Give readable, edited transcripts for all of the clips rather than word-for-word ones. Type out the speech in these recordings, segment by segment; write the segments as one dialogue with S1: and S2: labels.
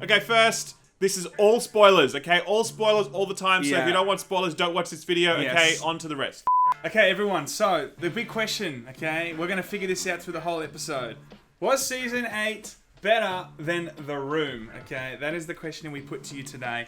S1: Okay, first, this is all spoilers, okay? All spoilers all the time, so if you don't want spoilers, don't watch this video, okay? On to the rest.
S2: Okay, everyone, so the big question, okay? We're going to figure this out through the whole episode. Was Season 8 better than The Room, okay? That is the question we put to you today.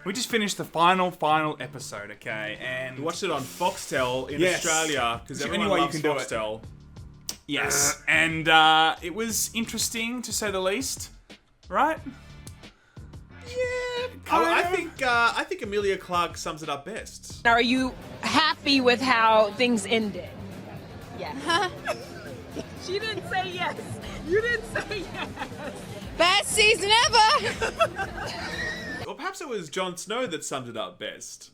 S2: We just finished the final episode, okay? And
S1: we watched it on Foxtel in Australia, because everyone loves Foxtel.
S2: Yes, and it was interesting, to say the least, right? Yeah,
S1: I think Emilia Clarke sums it up best.
S3: Are you happy with how things ended? Yes. She didn't say yes. You didn't say yes.
S4: Best season ever!
S1: Or perhaps it was Jon Snow that summed it up best.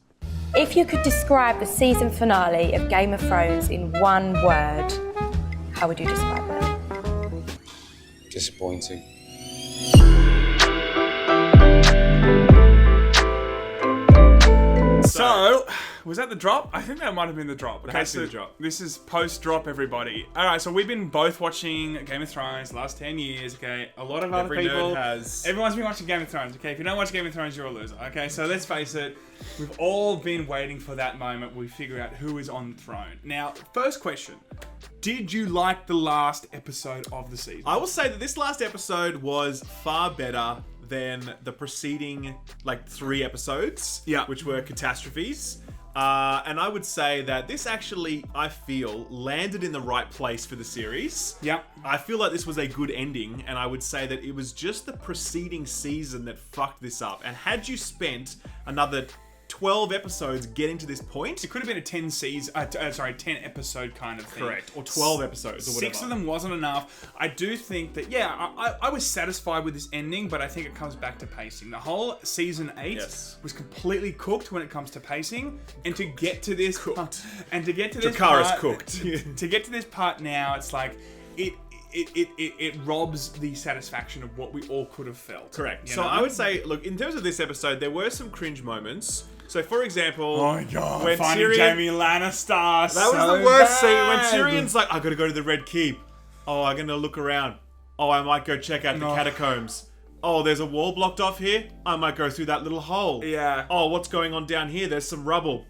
S5: If you could describe the season finale of Game of Thrones in one word, how would you describe it?
S6: Disappointing.
S2: So, was that the drop? I think that might have been the drop.
S1: Okay, so the drop.
S2: This is post-drop, everybody. Alright, so we've been both watching Game of Thrones the last 10 years, okay? A lot of other people... Everyone's been watching Game of Thrones, okay? If you don't watch Game of Thrones, you're a loser, okay? So let's face it, we've all been waiting for that moment where we figure out who is on the throne. Now, first question. Did you like the last episode of the season?
S1: I will say that this last episode was far better than the preceding, 3 episodes, which were catastrophes. And I would say that this actually, I feel, landed in the right place for the series.
S2: Yep.
S1: I feel like this was a good ending, and I would say that it was just the preceding season that fucked this up. And had you spent another 12 episodes getting to this point,
S2: it could have been a 10 episode kind of thing.
S1: Correct. Or 12 episodes or whatever.
S2: 6 of them wasn't enough. I do think that, I was satisfied with this ending, but I think it comes back to pacing. The whole season 8 was completely cooked when it comes to pacing. And to get to this part, to get to this part now, it's like it robs the satisfaction of what we all could have felt.
S1: Correct. So I would say, look, in terms of this episode, there were some cringe moments. So, for example,
S2: oh my god,
S1: when
S2: finding Jaime Lannister,
S1: that was the worst scene. When Tyrion's like, I gotta go to the Red Keep. Oh, I'm gonna look around. Oh, I might go check out the catacombs. Oh, there's a wall blocked off here. I might go through that little hole.
S2: Yeah.
S1: Oh, what's going on down here? There's some rubble.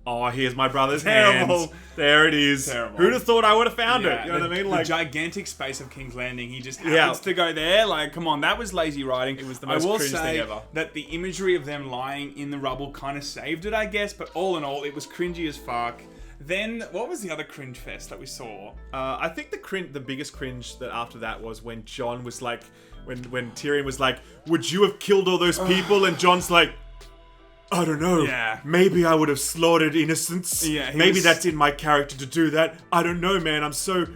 S1: Oh, here's my brother's hands. There it is.
S2: Terrible.
S1: Who'd have thought I would have found it? You know what I mean?
S2: The gigantic space of King's Landing. He just happens to go there. Like, come on, that was lazy writing.
S1: It was the most cringe thing ever.
S2: That the imagery of them lying in the rubble kind of saved it, I guess. But all in all, it was cringy as fuck. Then, what was the other cringe fest that we saw?
S1: I think the biggest cringe that after that was when Jon was like, when Tyrion was like, would you have killed all those people? And Jon's like, I don't know.
S2: Yeah.
S1: Maybe I would have slaughtered innocents.
S2: Yeah.
S1: Maybe that's in my character to do that. I don't know, man. I'm so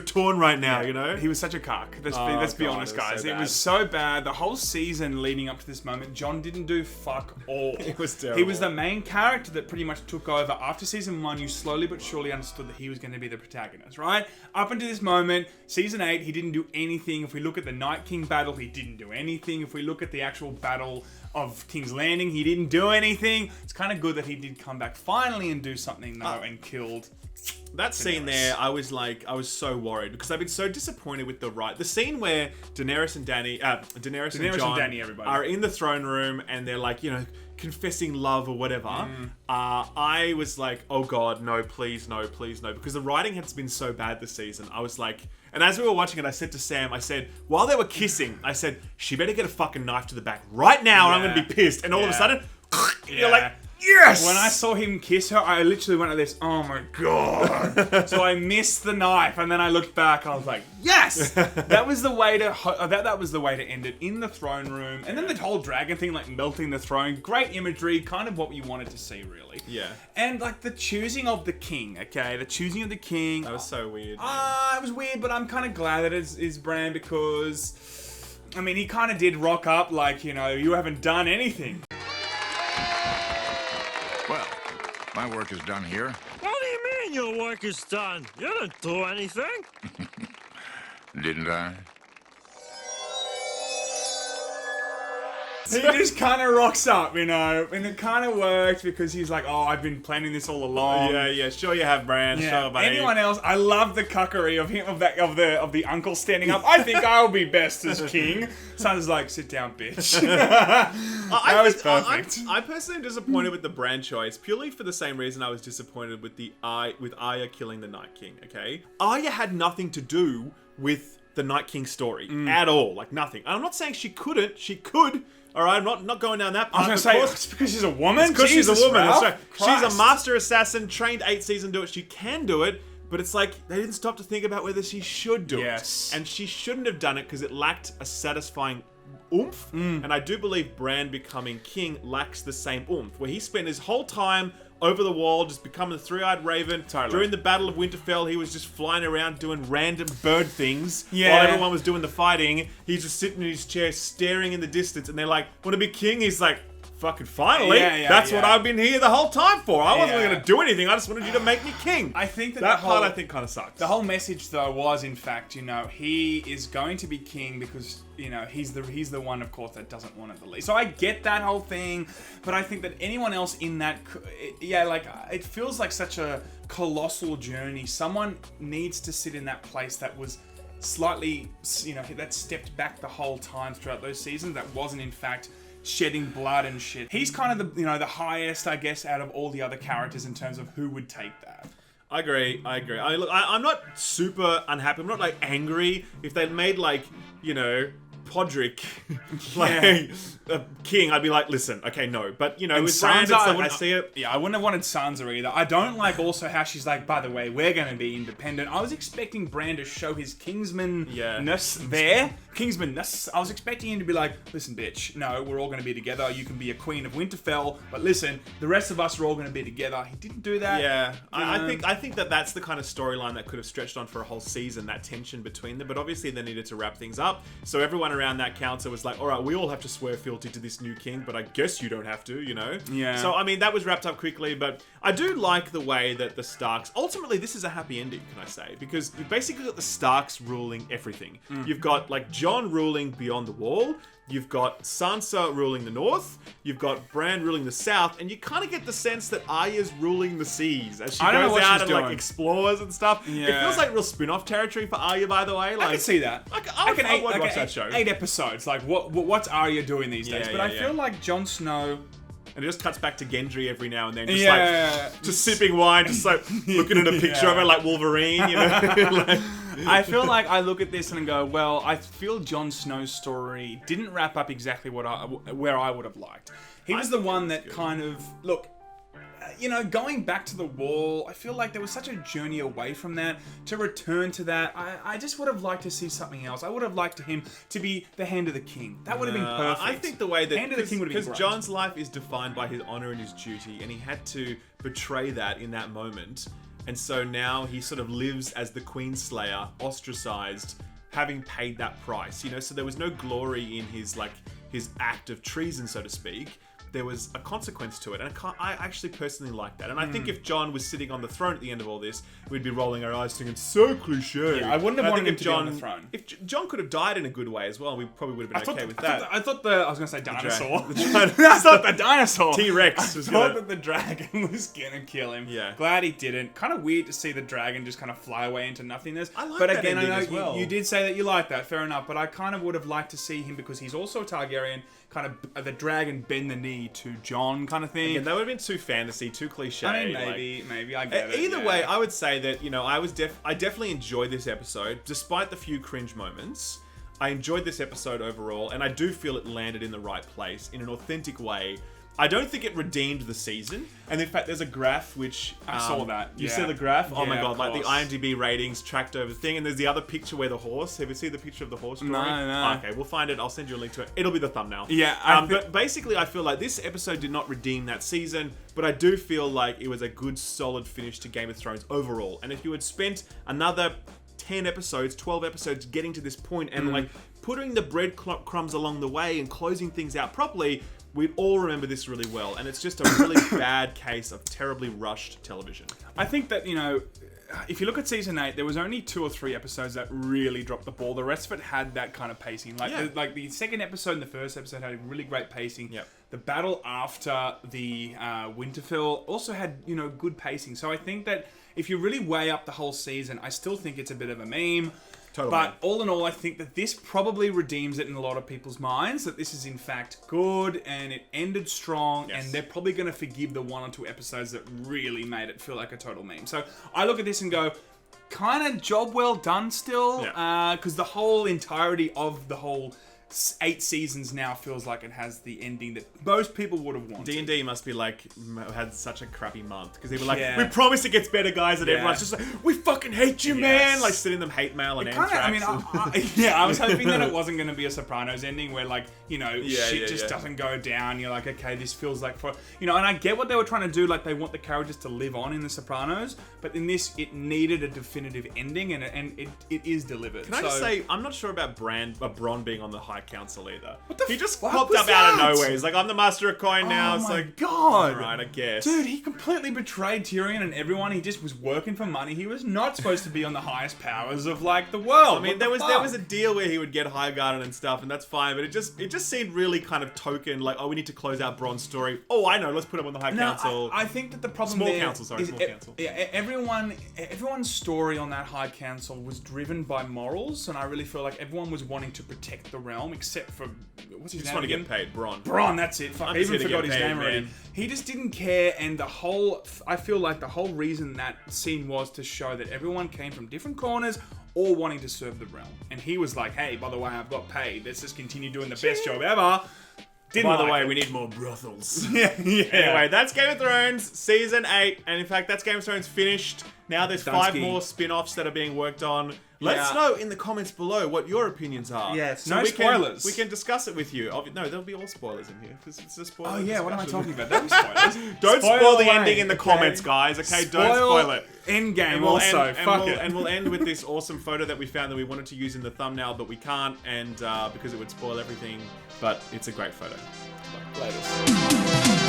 S1: torn right now, you know?
S2: He was such a cuck. Let's be honest, guys. It was so bad. The whole season leading up to this moment, Jon didn't do fuck all.
S1: It was terrible.
S2: He was the main character that pretty much took over. After season 1, you slowly but surely understood that he was going to be the protagonist, right? Up until this moment, season 8, he didn't do anything. If we look at the Night King battle, he didn't do anything. If we look at the actual battle of King's Landing, he didn't do anything. It's kind of good that he did come back finally and do something though, and killed
S1: that scene there. I was so worried because I've been so disappointed with the scene where Daenerys and Daenerys and Jon are in the throne room and they're like, you know, confessing love or whatever. I was like, oh god, no, please no, because the writing has been so bad this season. I was like, and as we were watching it, I said to Sam, I said, while they were kissing, I said, she better get a fucking knife to the back right now, and I'm gonna be pissed. And all of a sudden, you're like, yes!
S2: When I saw him kiss her, I literally went like this, oh my god. So I missed the knife, and then I looked back, and I was like, yes! That was the way to that was the way to end it, in the throne room. And then the whole dragon thing, like melting the throne, great imagery, kind of what you wanted to see, really.
S1: Yeah.
S2: And like the choosing of the king, okay? The choosing of the king.
S1: That was so weird.
S2: It was weird, but I'm kind of glad that it's Bran because, I mean, he kind of did rock up like, you know, you haven't done anything.
S7: Well, my work is done here.
S8: What do you mean your work is done? You didn't do anything.
S7: Didn't I?
S2: He just kind of rocks up, you know, and it kind of worked because he's like, oh, I've been planning this all along.
S1: Yeah, sure you have, Bran.
S2: Yeah.
S1: Sure, buddy.
S2: Anyone else? I love the cuckery of him, of the uncle standing up. I think I'll be best as king. Sansa's like, sit down, bitch. That was perfect.
S1: I personally am disappointed with the Bran choice purely for the same reason I was disappointed with Arya killing the Night King. Okay, Arya had nothing to do with the Night King story at all, like nothing. I'm not saying she couldn't. She could. All right, I'm not going down that path.
S2: I was going to say, it's because she's a woman?
S1: It's because she's a woman.
S2: Ralph.
S1: That's right. She's a master assassin, trained 8 seasons to do it. She can do it, but it's like they didn't stop to think about whether she should do it. And she shouldn't have done it because it lacked a satisfying oomph. And I do believe Bran becoming king lacks the same oomph, where he spent his whole time over the wall, just becoming the three-eyed raven.
S2: Totally.
S1: During the Battle of Winterfell, he was just flying around doing random bird things while everyone was doing the fighting. He's just sitting in his chair, staring in the distance, and they're like, "Want to be king?" He's like, "Fucking finally! That's what I've been here the whole time for. I wasn't going to do anything. I just wanted you to make me king."
S2: I think
S1: that part I think kind of sucks.
S2: The whole message, though, was in fact, you know, he is going to be king because, you know, he's the one, of course, that doesn't want it the least. So I get that whole thing, but I think that anyone else in that, it feels like such a colossal journey. Someone needs to sit in that place that was slightly, you know, that stepped back the whole time throughout those seasons. That wasn't, in fact, shedding blood and shit. He's kind of the highest, I guess, out of all the other characters in terms of who would take that.
S1: I agree. I'm not super unhappy. I'm not like angry if they made like, you know, Podrick like a king. I'd be like, listen, okay, no, but you know, with Bran, it's like, I see it.
S2: Yeah, I wouldn't have wanted Sansa either. I don't like also how she's like, by the way, we're going to be independent. I was expecting Bran to show his kingsman-ness there. Kingsman-ness. I was expecting him to be like, listen, bitch, no, we're all going to be together. You can be a queen of Winterfell, but listen, the rest of us are all going to be together. He didn't do that.
S1: Yeah, I think that's the kind of storyline that could have stretched on for a whole season, that tension between them. But obviously, they needed to wrap things up. So everyone around that council was like, all right, we all have to swear fealty to this new king, but I guess you don't have to, you know?
S2: Yeah.
S1: So, I mean, that was wrapped up quickly, but I do like the way that the Starks... Ultimately, this is a happy ending, can I say? Because you've basically got the Starks ruling everything. You've got, like, Jon ruling beyond the wall. You've got Sansa ruling the north. You've got Bran ruling the south. And you kind of get the sense that Arya's ruling the seas as she goes out and like explores and stuff. Yeah. It feels like real spin-off territory for Arya, by the way. Like,
S2: I can see that.
S1: I would watch that show.
S2: 8 episodes. Like, what's Arya doing these days? But I feel like Jon Snow...
S1: And it just cuts back to Gendry every now and then, just sipping wine, just like looking at a picture of her like Wolverine, you know? Like,
S2: I feel like I look at this and go, well, I feel Jon Snow's story didn't wrap up exactly where I would have liked. He was the one that kind of, look, you know, going back to the wall, I feel like there was such a journey away from that. To return to that, I just would have liked to see something else. I would have liked him to be the Hand of the King. That would have been perfect.
S1: I think the way that...
S2: Hand of the King would have been great.
S1: Because Jon's life is defined by his honor and his duty, and he had to betray that in that moment. And so now he sort of lives as the Queenslayer, ostracized, having paid that price. You know, so there was no glory in his act of treason, so to speak. There was a consequence to it, and I actually personally like that. And I think if Jon was sitting on the throne at the end of all this, we'd be rolling our eyes thinking, so cliche.
S2: Yeah, I wouldn't have wanted him to be on the throne.
S1: If Jon could have died in a good way as well, we probably would have been okay with that.
S2: I thought I was going to say dinosaur. I thought the dinosaur.
S1: T-Rex was
S2: going to... I thought that the dragon was going to kill him.
S1: Yeah.
S2: Glad he didn't. Kind of weird to see the dragon just kind of fly away into nothingness.
S1: I like
S2: but
S1: that
S2: again, I know
S1: as well.
S2: You did say that you like that. Fair enough. But I kind of would have liked to see him, because he's also a Targaryen, kind of the dragon bend the knee to Jon kind of thing.
S1: Again, that would have been too fantasy, too cliche.
S2: I mean, maybe I get it.
S1: Either way, I would say that, you know, I definitely enjoyed this episode, despite the few cringe moments. I enjoyed this episode overall, and I do feel it landed in the right place in an authentic way. I don't think it redeemed the season, and in fact, there's a graph which
S2: I saw that.
S1: You see the graph? Oh my
S2: Yeah,
S1: god! Like the IMDb ratings tracked over the thing, and there's the other picture where the horse. Have you seen the picture of the horse? Drawing?
S2: No.
S1: Okay, we'll find it. I'll send you a link to it. It'll be the thumbnail.
S2: Yeah.
S1: But basically, I feel like this episode did not redeem that season, but I do feel like it was a good, solid finish to Game of Thrones overall. And if you had spent another 10 episodes, 12 episodes getting to this point and like putting the breadcrumbs along the way and closing things out properly, we'd all remember this really well. And it's just a really bad case of terribly rushed television.
S2: I think that, you know, if you look at season 8, there was only 2 or 3 episodes that really dropped the ball. The rest of it had that kind of pacing. Like the second episode and the first episode had really great pacing.
S1: Yep.
S2: The battle after the Winterfell also had, good pacing. So I think that if you really weigh up the whole season, I still think it's a bit of a meme.
S1: Totally.
S2: But all in all, I think that this probably redeems it in a lot of people's minds, that this is in fact good and it ended strong, and they're probably going to forgive the 1 or 2 episodes that really made it feel like a total meme. So I look at this and go, kind of job well done still, because the whole entirety of the whole 8 seasons now feels like it has the ending that most people would have wanted.
S1: D&D must be had such a crappy month because they were like, we promise it gets better, guys, and everyone's just like, we fucking hate you, man, like sending them hate mail and anthrax.
S2: I was hoping that it wasn't going to be a Sopranos ending where shit just doesn't go down. You're like, okay, this feels like and I get what they were trying to do, like they want the characters to live on in the Sopranos, but in this it needed a definitive ending, and it is delivered.
S1: Can I just say, I'm not sure about Bronn being on the High Council either.
S2: He
S1: just popped up out of nowhere. He's like, I'm the Master of Coin now.
S2: Oh
S1: it's
S2: my
S1: like,
S2: God.
S1: Alright, I guess.
S2: Dude, he completely betrayed Tyrion and everyone. He just was working for money. He was not supposed to be on the highest powers of the world.
S1: I mean, there was a deal where he would get Highgarden and stuff, and that's fine, but it just seemed really kind of token, like, we need to close out Bronn's story. Oh, I know, let's put him on the High Council.
S2: I think that the problem
S1: Small Council.
S2: Yeah, everyone's story on that High Council was driven by morals, and I really feel like everyone was wanting to protect the realm, except for what's his name?
S1: Just want to get paid, Bronn.
S2: Bronn, that's it. I even forgot his name already. He just didn't care, and I feel like the whole reason that scene was to show that everyone came from different corners, all wanting to serve the realm. And he was like, hey, by the way, I've got paid. Let's just continue doing the best job ever.
S1: By the way, we need more brothels.
S2: Yeah.
S1: Anyway, that's Game of Thrones Season 8. And in fact, that's Game of Thrones finished. Now there's 5 more spin-offs that are being worked on. Let us know in the comments below what your opinions are.
S2: Yes, no spoilers.
S1: We can discuss it with you. No, there'll be all spoilers in here because it's a spoiler.
S2: Oh yeah, what am I talking about? There'll be spoilers.
S1: Don't spoil the ending in the comments, guys. Okay, don't spoil it.
S2: Endgame also.
S1: And we'll end with this awesome photo that we found that we wanted to use in the thumbnail, but we can't, and because it would spoil everything. But it's a great photo.
S2: Latest.